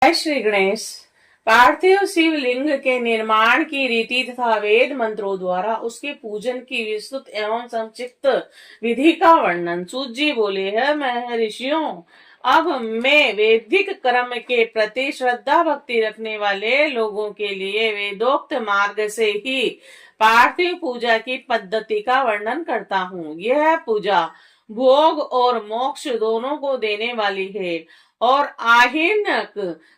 जय श्री गणेश। पार्थिव शिवलिंग के निर्माण की रीति तथा वेद मंत्रों द्वारा उसके पूजन की विस्तृत एवं संक्षिप्त विधि का वर्णन। सूत जी बोले है, मैं ऋषियों, अब मैं वैदिक कर्म के प्रति श्रद्धा भक्ति रखने वाले लोगों के लिए वेदोक्त मार्ग से ही पार्थिव पूजा की पद्धति का वर्णन करता हूँ। यह पूजा भोग और मोक्ष दोनों को देने वाली है और आहिनक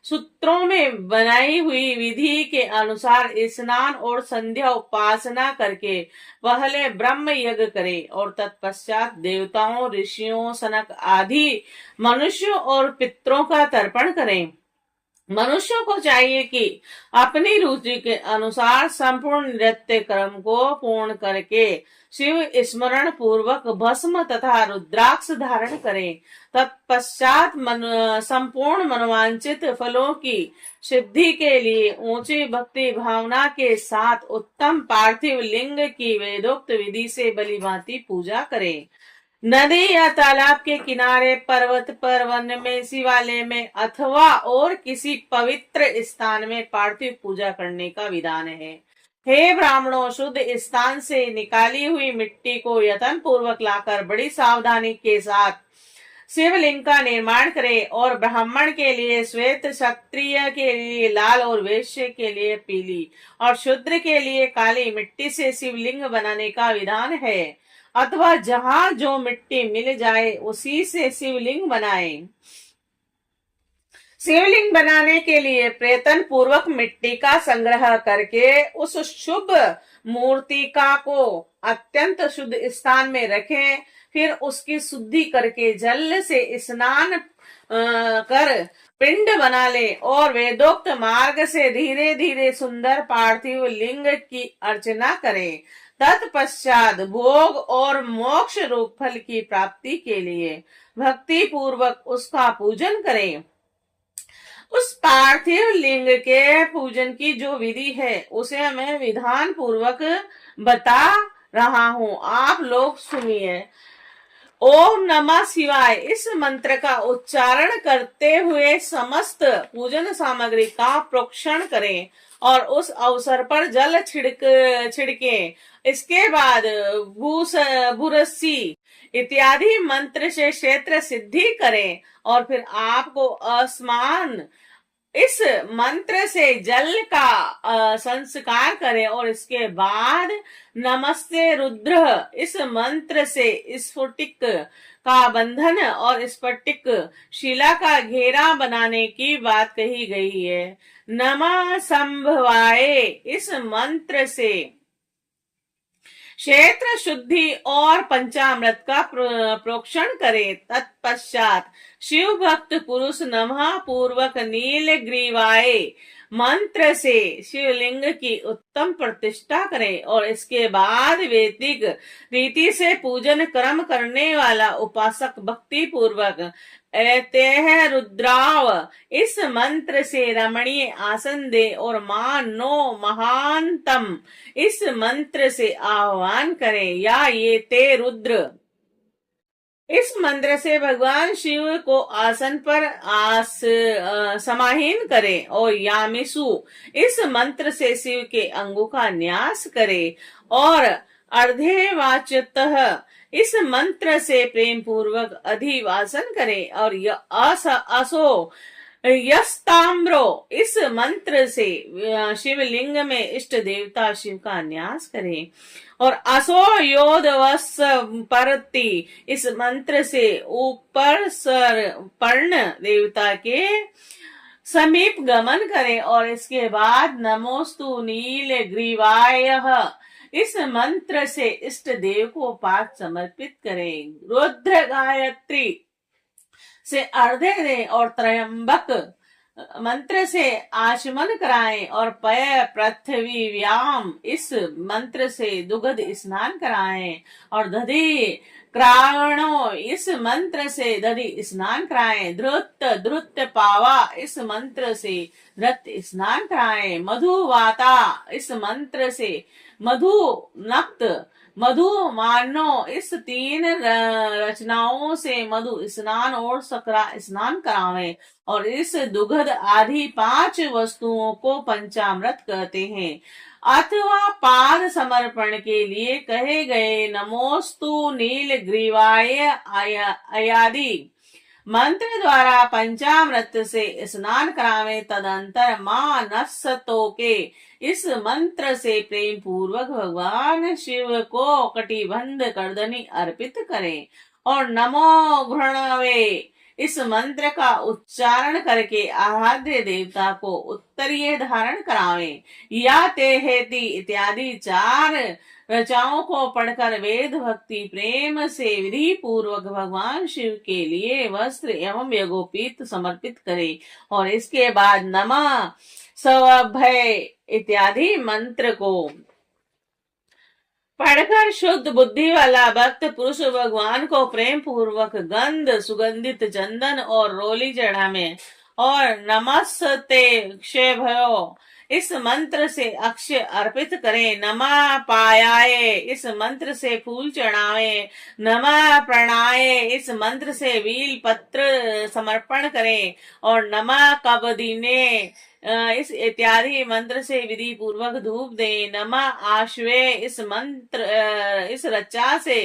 सूत्रों में बनाई हुई विधि के अनुसार स्नान और संध्या उपासना करके पहले ब्रह्म यज्ञ करे और तत्पश्चात देवताओं, ऋषियों, सनक आदि मनुष्यों और पितरों का तर्पण करें। मनुष्यों को चाहिए कि अपनी रुचि के अनुसार संपूर्ण नृत्य क्रम को पूर्ण करके शिव स्मरण पूर्वक भस्म तथा रुद्राक्ष धारण करें। तत्पश्चात संपूर्ण मनोवांछित फलों की सिद्धि के लिए ऊंची भक्ति भावना के साथ उत्तम पार्थिव लिंग की वेदोक्त विधि से भलीभांति पूजा करें। नदी या तालाब के किनारे, पर्वत पर, वन में, शिवालय में अथवा और किसी पवित्र स्थान में पार्थिव पूजा करने का विधान है। हे ब्राह्मणों, शुद्ध स्थान से निकाली हुई मिट्टी को यत्न पूर्वक लाकर बड़ी सावधानी के साथ शिवलिंग का निर्माण करें और ब्राह्मण के लिए श्वेत, क्षत्रिय के लिए लाल और वैश्य के लिए पीली और शूद्र के लिए काली मिट्टी से शिवलिंग बनाने का विधान है। अथवा जहां जो मिट्टी मिल जाए उसी से शिवलिंग बनाए। शिवलिंग बनाने के लिए प्रयत्न पूर्वक मिट्टी का संग्रह करके उस शुभ मूर्तिका को अत्यंत शुद्ध स्थान में रखें। फिर उसकी शुद्धि करके जल से स्नान कर पिंड बना ले और वेदोक्त मार्ग से धीरे धीरे सुंदर पार्थिव लिंग की अर्चना करें। तत्पश्चात भोग और मोक्ष रूप फल की प्राप्ति के लिए भक्ति पूर्वक उसका पूजन करें। उस पार्थिव लिंग के पूजन की जो विधि है उसे मैं विधान पूर्वक बता रहा हूँ, आप लोग सुनिए। ओम नमः शिवाय इस मंत्र का उच्चारण करते हुए समस्त पूजन सामग्री का प्रोक्षण करें और उस अवसर पर जल छिड़के। इसके बाद भूरसी इत्यादि मंत्र से क्षेत्र सिद्धि करें और फिर आपको आसमान इस मंत्र से जल का संस्कार करें और इसके बाद नमस्ते रुद्र इस मंत्र से स्फटिक का बंधन और स्फटिक शिला का घेरा बनाने की बात कही गई है। नमः संभवाय इस मंत्र से क्षेत्र शुद्धि और पंचामृत का प्रोक्षण करें। तत्पश्चात शिव भक्त पुरुष नमः पूर्वक नील ग्रीवाय मंत्र से शिवलिंग की उत्तम प्रतिष्ठा करें और इसके बाद वैदिक रीति से पूजन कर्म करने वाला उपासक भक्ति पूर्वक एतेह रुद्राव इस मंत्र से रमणीय आसन दे और मानो महानतम इस मंत्र से आह्वान करें। या ये ते रुद्र इस मंत्र से भगवान शिव को आसन पर समाहीन करें और यामिसु इस मंत्र से शिव के अंगों का न्यास करें और अर्धेवाच्यतः इस मंत्र से प्रेम पूर्वक अधिवासन करें और असो यस्ताम्रो इस मंत्र से शिवलिंग में इष्ट देवता शिव का न्यास करें और असो योधवस परति इस मंत्र से ऊपर सर पर्ण देवता के समीप गमन करें और इसके बाद नमोस्तु नील ग्रीवाय इस मंत्र से इष्ट देव को पाठ समर्पित करें। रुद्र गायत्री से अर्धे दें और त्रयंबक मंत्र से आचमन कराएं और पय पृथ्वी व्याम इस मंत्र से दुग्ध स्नान कराएं और दधि क्रावणो इस मंत्र से दधि स्नान कराएं, धृत धृत पावा इस मंत्र से धृत स्नान कराएं, मधुवाता इस मंत्र से मधु नक्त मधु मानो इस तीन रचनाओं से मधु स्नान और सकरा स्नान करावें, और इस दुग्ध आदि 5 वस्तुओं को पंचामृत कहते हैं। अथवा पाद समर्पण के लिए कहे गए नमोस्तु नीलग्रीवाय अयादि मंत्र द्वारा पंचामृत से स्नान करावे, तदंतर मां नस्सतो के इस मंत्र से प्रेम पूर्वक भगवान शिव को कटिबंध करदनी अर्पित करें, और नमो घृणवे इस मंत्र का उच्चारण करके आराध्य देवता को उत्तरीय धारण करावें, या ते हेति इत्यादि 4 रचाओं को पढ़कर वेद भक्ति प्रेम से विधि पूर्वक भगवान शिव के लिए वस्त्र एवं यज्ञोपीत समर्पित करे, और इसके बाद नमः सवभय इत्यादि मंत्र को पढ़कर शुद्ध बुद्धि वाला भक्त पुरुष भगवान को प्रेम पूर्वक गंध सुगंधित चंदन और रोली चढ़ावे, और नमस्ते क्षय भयो इस मंत्र से अक्षय अर्पित करें, नमा पायाए इस मंत्र से फूल चढ़ावे, नमा प्रणाये इस मंत्र से बील पत्र समर्पण करें, और नमा कबदीने इस इत्यादि मंत्र से विधि पूर्वक धूप दें, नमा आश्वे इस मंत्र इस रचा से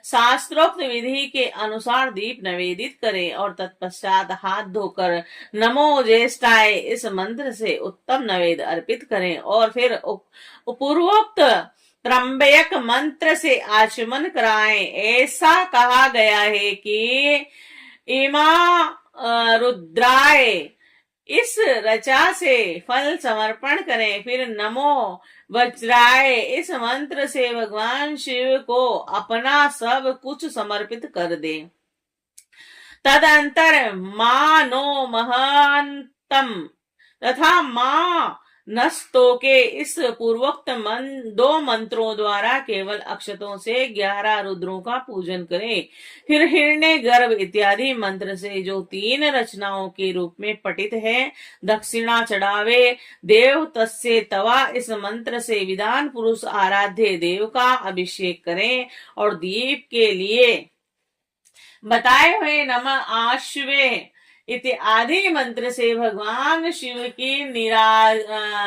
शास्त्रोक्त विधि के अनुसार दीप निवेदित करें, और तत्पश्चात हाथ धोकर नमो ज्येष्ठाय इस मंत्र से उत्तम नैवेद्य अर्पित करें, और फिर पूर्वोक्त त्रंबक मंत्र से आचमन कराएं। ऐसा कहा गया है कि इमा रुद्राय इस रचा से फल समर्पण करें, फिर नमो वज्राय इस मंत्र से भगवान शिव को अपना सब कुछ समर्पित कर दे। तदंतर मानो महांतम तथा मां नस्तो के इस पूर्वोक्त 2 मंत्रों द्वारा केवल अक्षतों से 11 रुद्रों का पूजन करें, फिर हिरण्य गर्भ इत्यादि मंत्र से जो 3 रचनाओं के रूप में पठित है दक्षिणा चढ़ावे। देव तस्य तवा इस मंत्र से विधान पुरुष आराध्य देव का अभिषेक करें, और दीप के लिए बताए हुए नमः आश्वे इत्यादि मंत्र से भगवान शिव की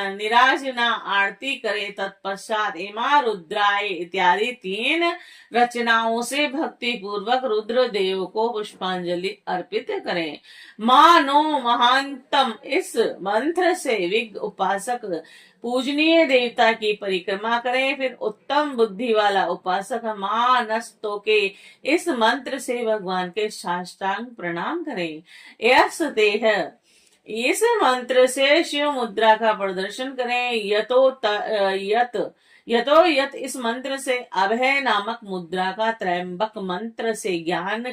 निराजना आरती करे। तत्पश्चात इमा रुद्राय इत्यादि 3 रचनाओं से भक्ति पूर्वक रुद्र देव को पुष्पांजलि अर्पित करें। मानो महांतम इस मंत्र से विघ्न उपासक पूजनीय देवता की परिक्रमा करें, फिर उत्तम बुद्धि वाला उपासक मानस्तो के इस मंत्र से भगवान के साष्टांग प्रणाम करें। यस देह इस मंत्र से शिव मुद्रा का प्रदर्शन करें। यतो यत इस मंत्र से अभय नामक मुद्रा का, त्रयंबक मंत्र से ज्ञान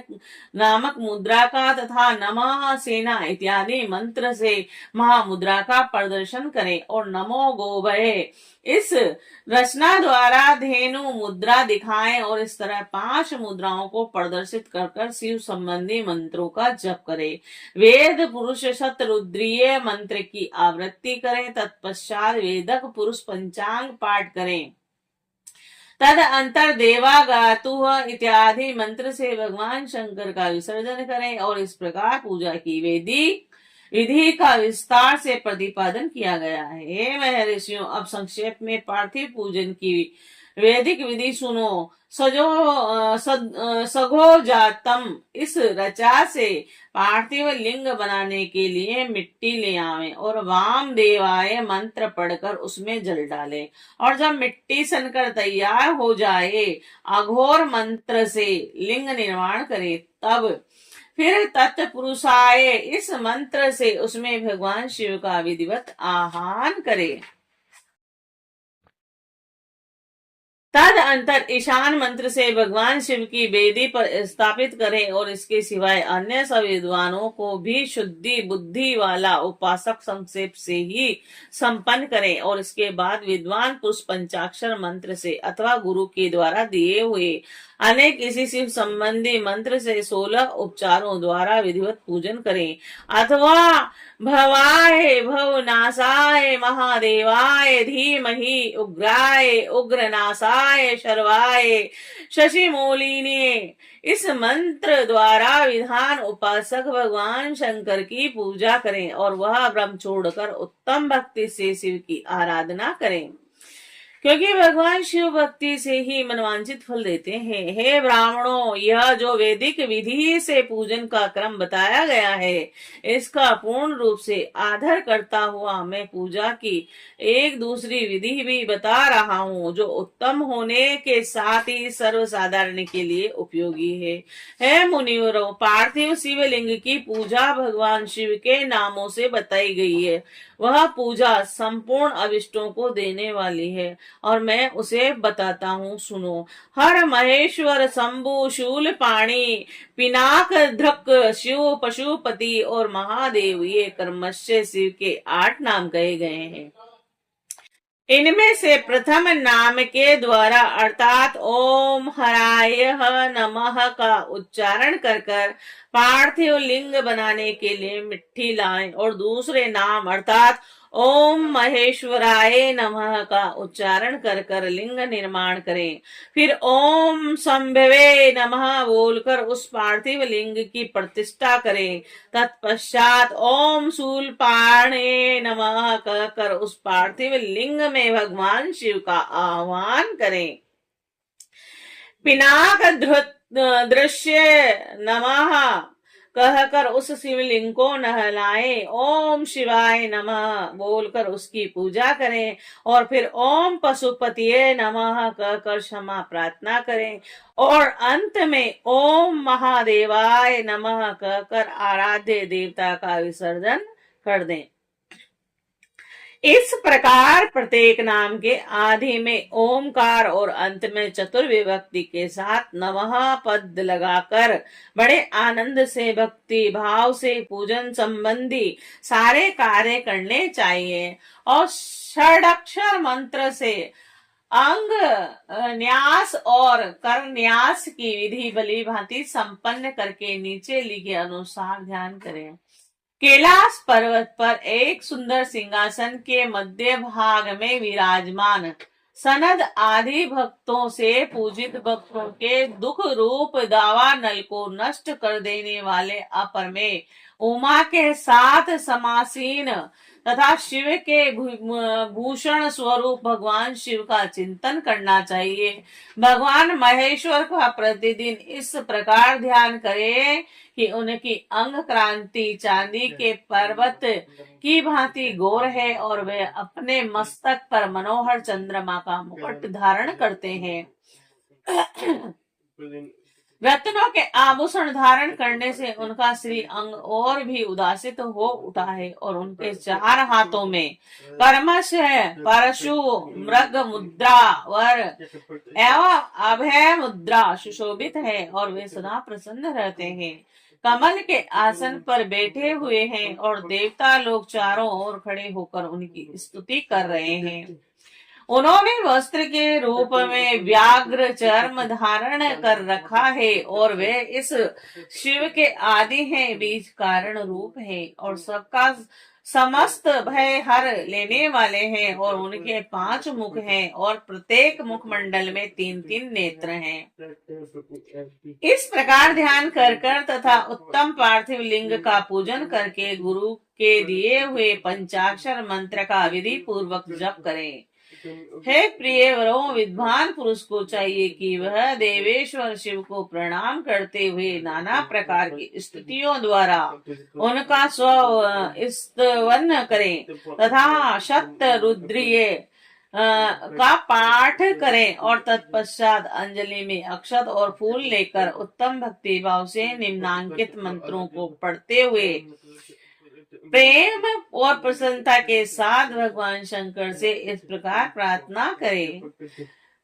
नामक मुद्रा का तथा नमः सेना इत्यादि मंत्र से महामुद्रा का प्रदर्शन करें, और नमो गोभय इस रचना द्वारा धेनु मुद्रा दिखाएं, और इस तरह 5 मुद्राओं को प्रदर्शित कर कर शिव संबंधी मंत्रों का जप करें। वेद पुरुष शतरुद्रीय मंत्र की आवृत्ति करें। तत्पश्चात वेदक पुरुष पंचांग पाठ करें। तद अंतर देवागातु इत्यादि मंत्र से भगवान शंकर का विसर्जन करें, और इस प्रकार पूजा की विधि का विस्तार से प्रतिपादन किया गया है। हे महर्षियों, अब संक्षेप में पार्थिव पूजन की वैदिक विधि सुनो। सगो जातम इस रचा से पार्थिव लिंग बनाने के लिए मिट्टी ले आवे, और वाम देवाय मंत्र पढ़कर उसमें जल डालें, और जब मिट्टी सनकर तैयार हो जाए अघोर मंत्र से लिंग निर्माण करे। तब फिर तत्पुरुषाय इस मंत्र से उसमें भगवान शिव का विधिवत आह्वान करे। तदअंतर ईशान मंत्र से भगवान शिव की वेदी पर स्थापित करें और इसके सिवाय अन्य सब विद्वानों को भी शुद्धि बुद्धि वाला उपासक संक्षेप से ही संपन्न करें और इसके बाद विद्वान पुरुष पंचाक्षर मंत्र से अथवा गुरु के द्वारा दिए हुए अनेक इसी शिव संबंधी मंत्र से 16 उपचारों द्वारा विधिवत पूजन करें अथवा भवाय भवनाशाय महादेवाय धीमहि उग्राय उग्रनाशाय शर्वाय शशिमूलिने इस मंत्र द्वारा विधान उपासक भगवान शंकर की पूजा करें और वह ब्रह्म छोड़कर उत्तम भक्ति से शिव की आराधना करें, क्योंकि भगवान शिव भक्ति से ही मनवांचित फल देते हैं। हे ब्राह्मणों, यह जो वैदिक विधि से पूजन का क्रम बताया गया है, इसका पूर्ण रूप से आदर करता हुआ मैं पूजा की एक दूसरी विधि भी बता रहा हूँ, जो उत्तम होने के साथ ही सर्वसाधारण के लिए उपयोगी है। हे मुनिवरों, पार्थिव शिवलिंग की पूजा भगवान शिव के नामों से बताई गई है। वह पूजा संपूर्ण अभिष्टों को देने वाली है और मैं उसे बताता हूँ, सुनो। हर महेश्वर शंभु शूल पाणी पिनाक धृक शिव पशुपति और महादेव, ये कर्मश्य शिव के 8 नाम कहे गए हैं। इनमें से प्रथम नाम के द्वारा अर्थात ओम हराय नमः का उच्चारण कर पार्थिव लिंग बनाने के लिए मिट्टी लाएं और दूसरे नाम अर्थात ओम महेश्वराय नमः का उच्चारण कर लिंग निर्माण करें। फिर ओम संभवे नमः बोलकर उस पार्थिव लिंग की प्रतिष्ठा करें। तत्पश्चात ओम शूलपाणे नमः कहकर उस पार्थिव लिंग में भगवान शिव का आह्वान करें। पिनाक दृश्य नमः कहकर उस शिवलिंग को नहलाएं। ओम शिवाय नमः बोलकर उसकी पूजा करें और फिर ओम पशुपतिये नमः कहकर क्षमा प्रार्थना करें और अंत में ओम महादेवाय नमः कहकर आराध्य देवता का विसर्जन कर दें। इस प्रकार प्रत्येक नाम के आदि में ओमकार और अंत में चतुर्विभक्ति के साथ नमः पद लगाकर बड़े आनंद से भक्ति भाव से पूजन संबंधी सारे कार्य करने चाहिए और षडाक्षर मंत्र से अंग न्यास और कर न्यास की विधि भली भांति संपन्न करके नीचे लिखे अनुसार ध्यान करें। कैलाश पर्वत पर एक सुंदर सिंहासन के मध्य भाग में विराजमान सनद आदि भक्तों से पूजित भक्तों के दुख रूप दावा नल को नष्ट कर देने वाले अपर में उमा के साथ समासीन तथा शिव के भूषण स्वरूप भगवान शिव का चिंतन करना चाहिए। भगवान महेश्वर का प्रतिदिन इस प्रकार ध्यान करें कि उनकी अंग क्रांति चांदी के पर्वत की भांति गोर है और वे अपने मस्तक पर मनोहर चंद्रमा का मुकुट धारण करते हैं। रत्नों के आभूषण धारण करने से उनका श्री अंग और भी उदासित हो उठा है और उनके 4 हाथों में कर्मश है, परशु मृग मुद्रा वर एवं अभय मुद्रा सुशोभित है और वे सदा प्रसन्न रहते हैं। कमल के आसन पर बैठे हुए हैं और देवता लोग चारों ओर खड़े होकर उनकी स्तुति कर रहे हैं। उन्होंने वस्त्र के रूप में व्याघ्र चर्म धारण कर रखा है और वे इस शिव के आदि हैं, बीज कारण रूप है और सबका समस्त भय हर लेने वाले हैं और उनके 5 मुख हैं और प्रत्येक मुखमंडल में 3-3 नेत्र हैं। इस प्रकार ध्यान कर तथा उत्तम पार्थिव लिंग का पूजन करके गुरु के दिए हुए पंचाक्षर मंत्र का विधि पूर्वक जप करें। हे प्रिय वरों, विद्वान पुरुष को चाहिए कि वह देवेश्वर शिव को प्रणाम करते हुए नाना प्रकार की स्तुतियों द्वारा उनका स्तवन करें तथा शत रुद्रीय का पाठ करें और तत्पश्चात अंजलि में अक्षत और फूल लेकर उत्तम भक्ति भाव से निम्नांकित मंत्रों को पढ़ते हुए प्रेम और प्रसन्नता के साथ भगवान शंकर से इस प्रकार प्रार्थना करें।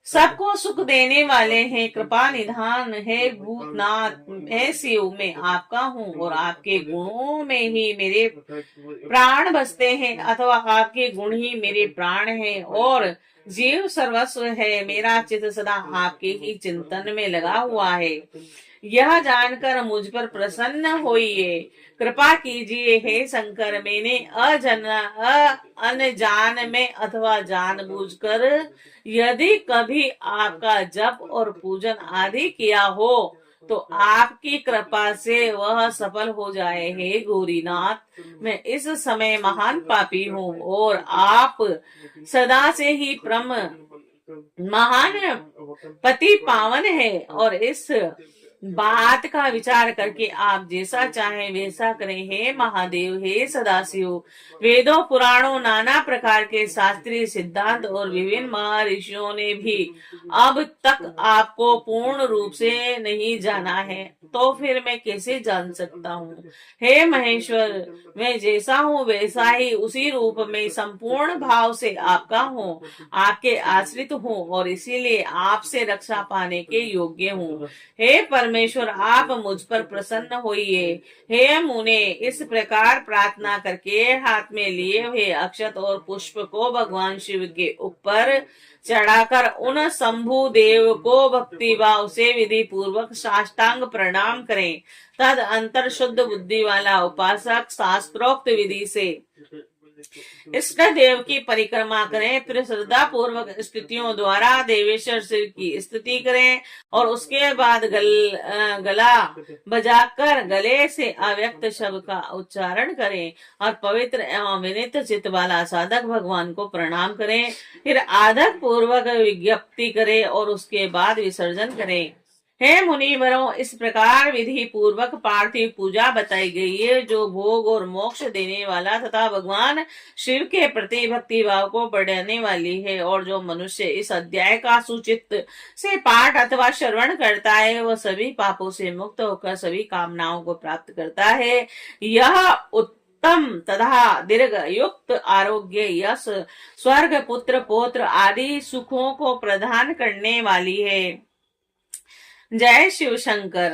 सबको सुख देने वाले हैं, कृपा निधान है भूतनाथ। मैं शिव में आपका हूँ और आपके गुणों में ही मेरे प्राण बसते हैं, अथवा आपके गुण ही मेरे प्राण हैं और जीव सर्वस्व है। मेरा चित्त सदा आपके ही चिंतन में लगा हुआ है। यह जानकर मुझ पर प्रसन्न होइए, कृपा कीजिए हे शंकर। मैंने अनजान में अथवा जानबूझकर यदि कभी आपका जप और पूजन आदि किया हो तो आपकी कृपा से वह सफल हो जाए। हे गौरीनाथ, मैं इस समय महान पापी हूँ और आप सदा से ही परम महान पति पावन है, और इस बात का विचार करके आप जैसा चाहे वैसा करें। हे महादेव, हे सदाशिव, वेदों पुराणों नाना प्रकार के शास्त्रीय सिद्धांत और विभिन्न महर्षियों ने भी अब तक आपको पूर्ण रूप से नहीं जाना है, तो फिर मैं कैसे जान सकता हूँ। हे महेश्वर, मैं जैसा हूँ वैसा ही उसी रूप में संपूर्ण भाव से आपका हूँ, आपके आश्रित हूँ और इसीलिए आपसे रक्षा पाने के योग्य हूँ। हे परमेश्वर, आप मुझ पर प्रसन्न होइए। हे मुने, इस प्रकार प्रार्थना करके हाथ में लिए हुए अक्षत और पुष्प को भगवान शिव के ऊपर चढ़ाकर उन शंभु देव को भक्ति भाव से विधि पूर्वक साष्टांग प्रणाम करें। तद अंतर शुद्ध बुद्धि वाला उपासक शास्त्रोक्त विधि से इष्ट देव की परिक्रमा करें, फिर श्रद्धा पूर्वक स्तुतियों द्वारा देवेश्वर शिव की स्तुति करें और उसके बाद गला बजाकर गले से अव्यक्त शब्द का उच्चारण करें और पवित्र एवं विनित चित्त वाला साधक भगवान को प्रणाम करें। फिर आदर पूर्वक विज्ञप्ति करें और उसके बाद विसर्जन करें। हे मुनिवरों, इस प्रकार विधि पूर्वक पार्थिव पूजा बताई गई है, जो भोग और मोक्ष देने वाला तथा भगवान शिव के प्रति भक्ति भाव को बढ़ाने वाली है। और जो मनुष्य इस अध्याय का सुचित्त से पाठ अथवा श्रवण करता है, वह सभी पापों से मुक्त होकर सभी कामनाओं को प्राप्त करता है। यह उत्तम तथा दीर्घ युक्त आरोग्य, यश, स्वर्ग, पुत्र पौत्र आदि सुखों को प्रदान करने वाली है। जय शिव शंकर।